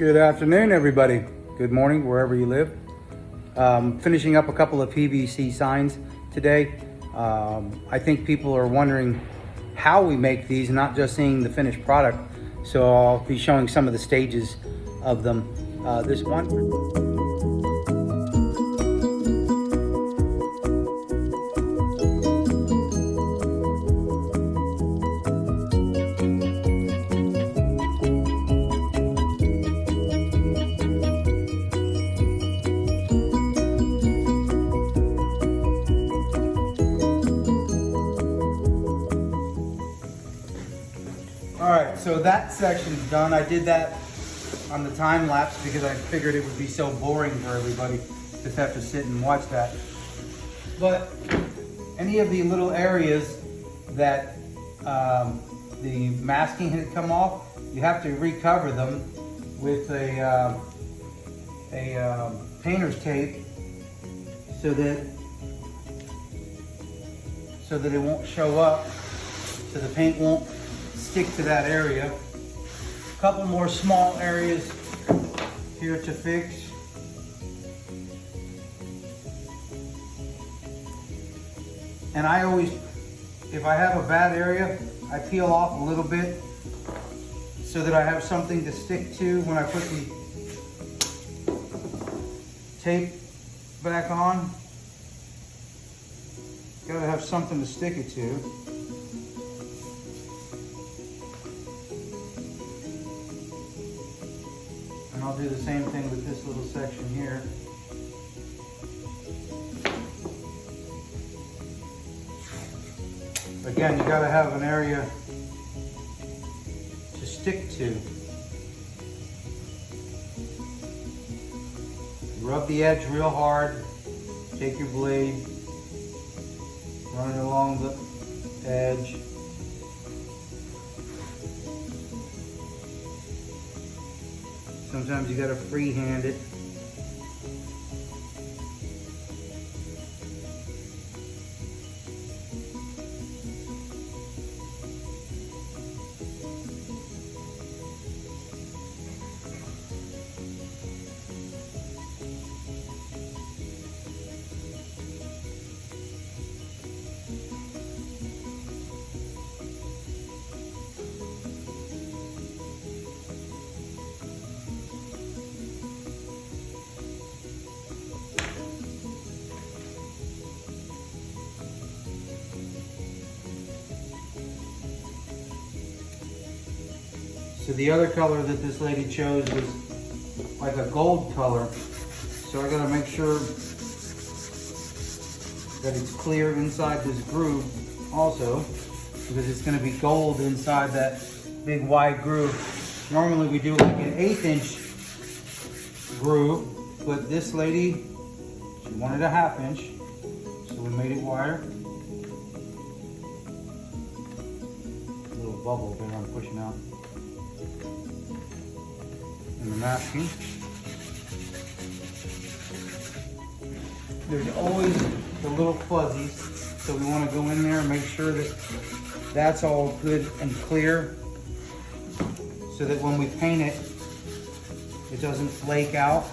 Good afternoon, everybody. Good morning, wherever you live. Finishing up a couple of PVC signs today. I think people are wondering how we make these, not just seeing the finished product. So I'll be showing some of the stages of them. This one. All right, so that section's done. I did that on the time lapse because I figured it would be so boring for everybody just have to sit and watch that. But any of the little areas that the masking had come off, you have to recover them with a painter's tape so that it won't show up, so the paint won't stick to that area. A couple more small areas here to fix. And I always, if I have a bad area, I peel off a little bit so that I have something to stick to when I put the tape back on. Gotta have something to stick it to. And I'll do the same thing with this little section here. Again, you gotta have an area to stick to. Rub the edge real hard. Take your blade, run it along the edge. Sometimes you gotta freehand it. So the other color that this lady chose was like a gold color. So I gotta make sure that it's clear inside this groove also, because it's gonna be gold inside that big wide groove. Normally we do like an 1/8 inch groove, but this lady, she wanted a 1/2 inch, so we made it wider. A little bubble there I'm pushing out. And the masking. There's always the little fuzzies, so we want to go in there and make sure that that's all good and clear, so that when we paint it, it doesn't flake out.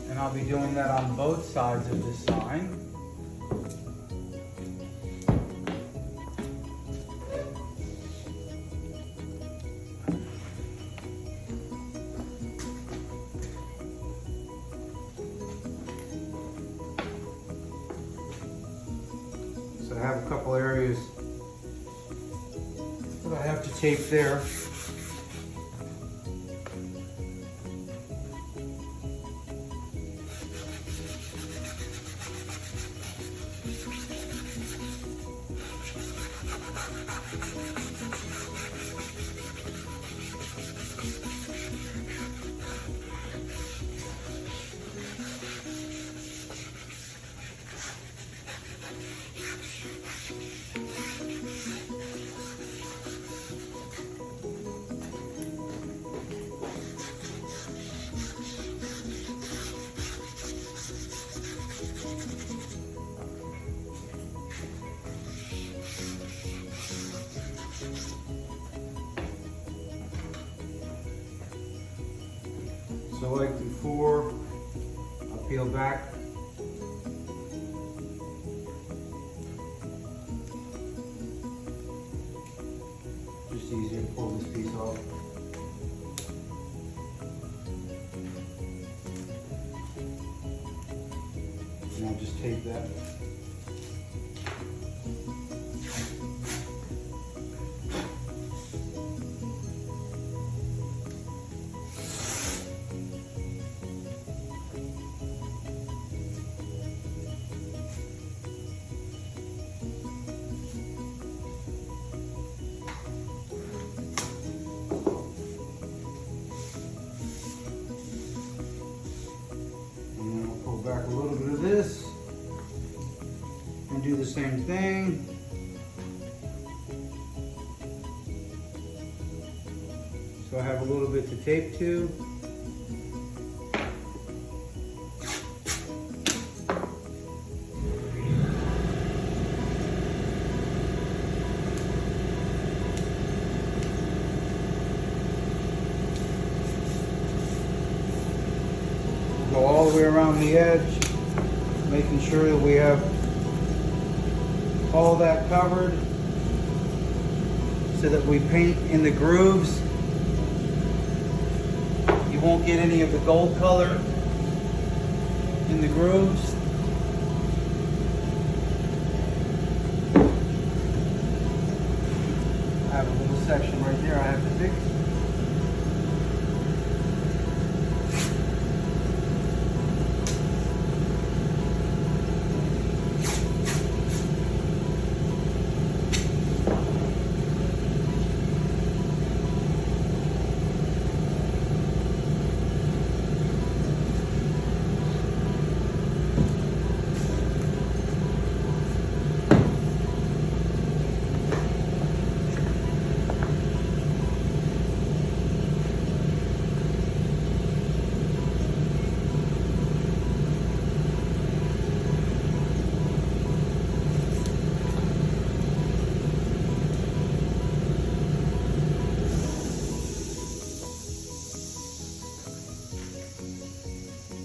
And I'll be doing that on both sides of this sign. So I have a couple areas that I have to tape there. So like before, I'll peel back. Just easier to pull this piece off. And I'll just tape that. Back a little bit of this and do the same thing. So I have a little bit to tape to. Go all the way around the edge, making sure that we have all that covered so that we paint in the grooves. You won't get any of the gold color in the grooves. I have a little section right there I have to fix.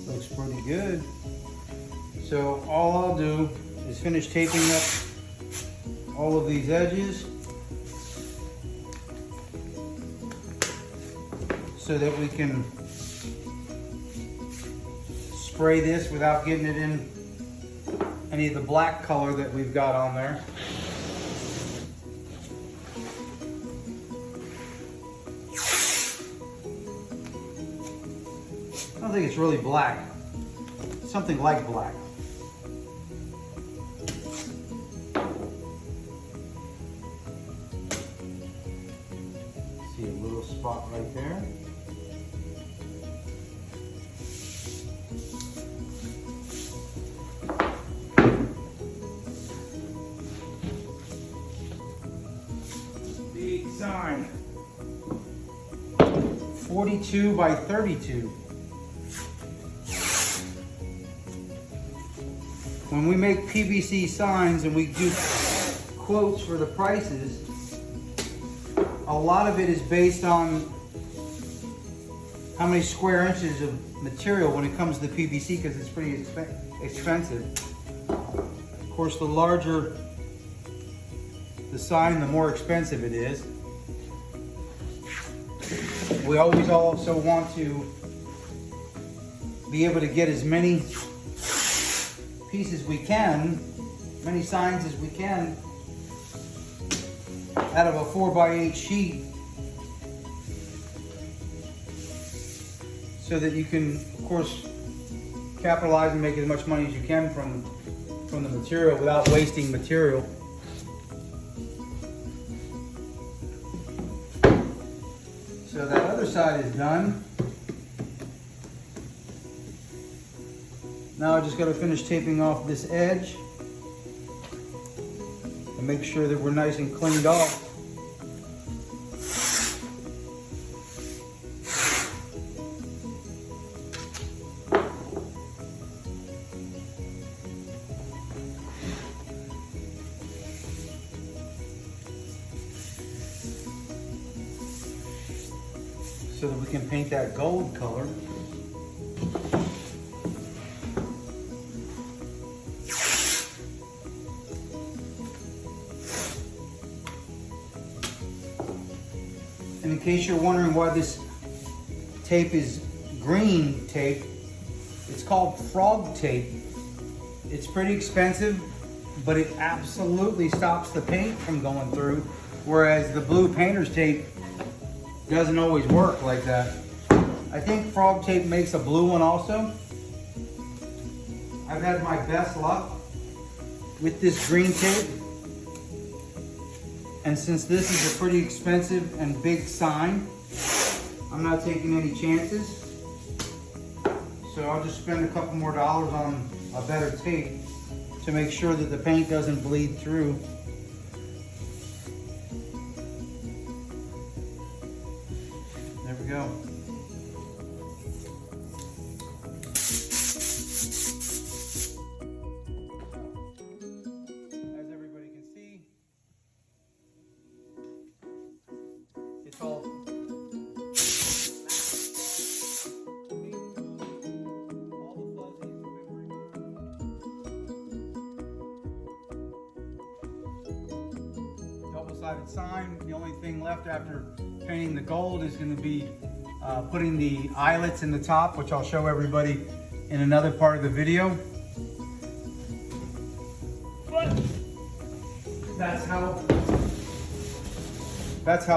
Looks pretty good. So all I'll do is finish taping up all of these edges so that we can spray this without getting it in any of the black color that we've got on there. I don't think it's really black. Something like black. See a little spot right there. Big sign. 42 by 32. When we make PVC signs and we do quotes for the prices, a lot of it is based on how many square inches of material when it comes to PVC, because it's pretty expensive. Of course, the larger the sign, the more expensive it is. We always also want to be able to get as many pieces we can, many signs as we can, out of a 4x8 sheet, so that you can, of course, capitalize and make as much money as you can from the material without wasting material. So that other side is done. Now I just got to finish taping off this edge and make sure that we're nice and cleaned off. So that we can paint that gold color. And in case you're wondering why this tape is green tape, it's called frog tape. It's pretty expensive, but it absolutely stops the paint from going through, whereas the blue painter's tape doesn't always work like that. I think frog tape makes a blue one also. I've had my best luck with this green tape. And since this is a pretty expensive and big sign, I'm not taking any chances. So I'll just spend a couple more dollars on a better tape to make sure that the paint doesn't bleed through. There we go. As everybody can see, it's all double-sided sign. The only thing left after painting the gold is going to be putting the eyelets in the top, which I'll show everybody in another part of the video. But that's how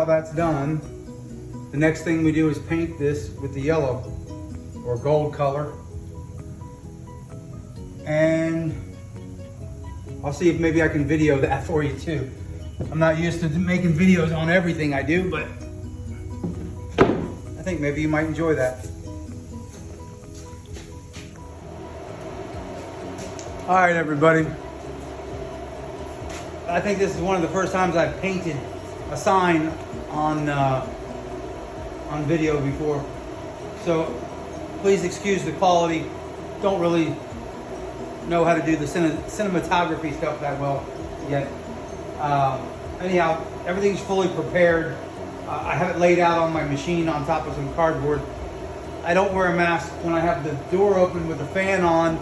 that's done. The next thing we do is paint this with the yellow or gold color. And I'll see if maybe I can video that for you too. I'm not used to making videos on everything I do, but I think maybe you might enjoy that. All right, everybody. I think this is one of the first times I've painted a sign on video before. So please excuse the quality. Don't really know how to do the cinematography stuff that well yet. Anyhow, everything's fully prepared. I have it laid out on my machine on top of some cardboard. I don't wear a mask when I have the door open with the fan on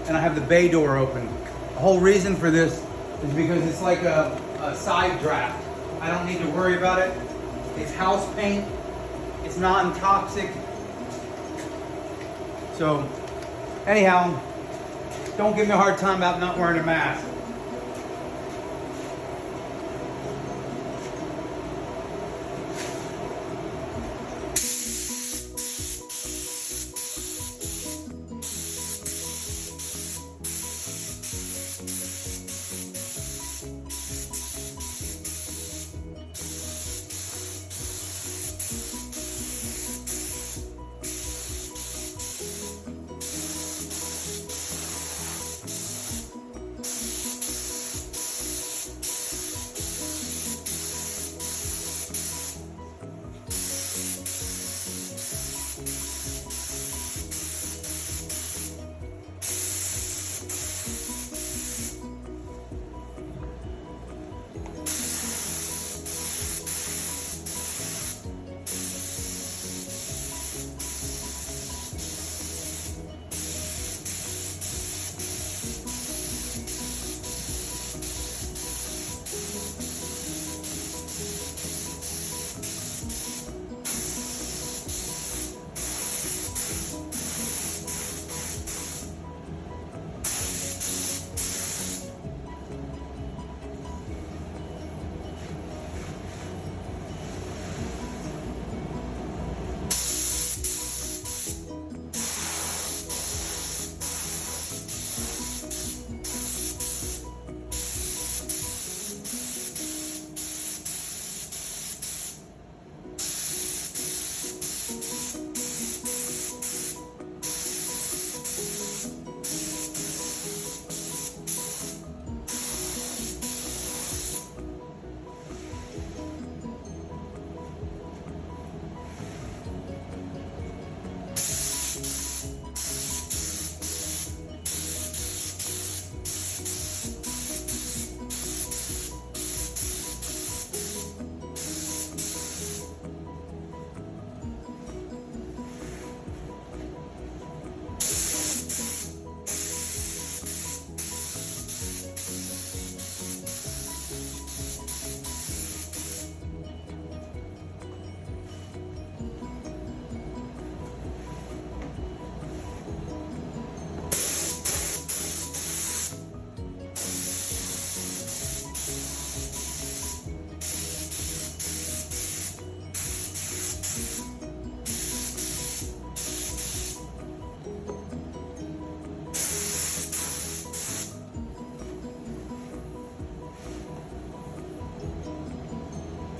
and I have the bay door open. The whole reason for this is because it's like a side draft. I don't need to worry about it. It's house paint. It's non-toxic. So anyhow, don't give me a hard time about not wearing a mask.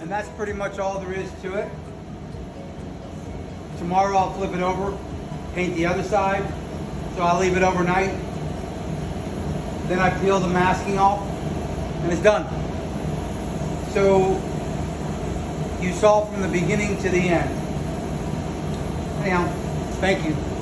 And that's pretty much all there is to it. Tomorrow I'll flip it over, paint the other side. So I'll leave it overnight. Then I peel the masking off and it's done. So you saw from the beginning to the end. Anyhow, thank you.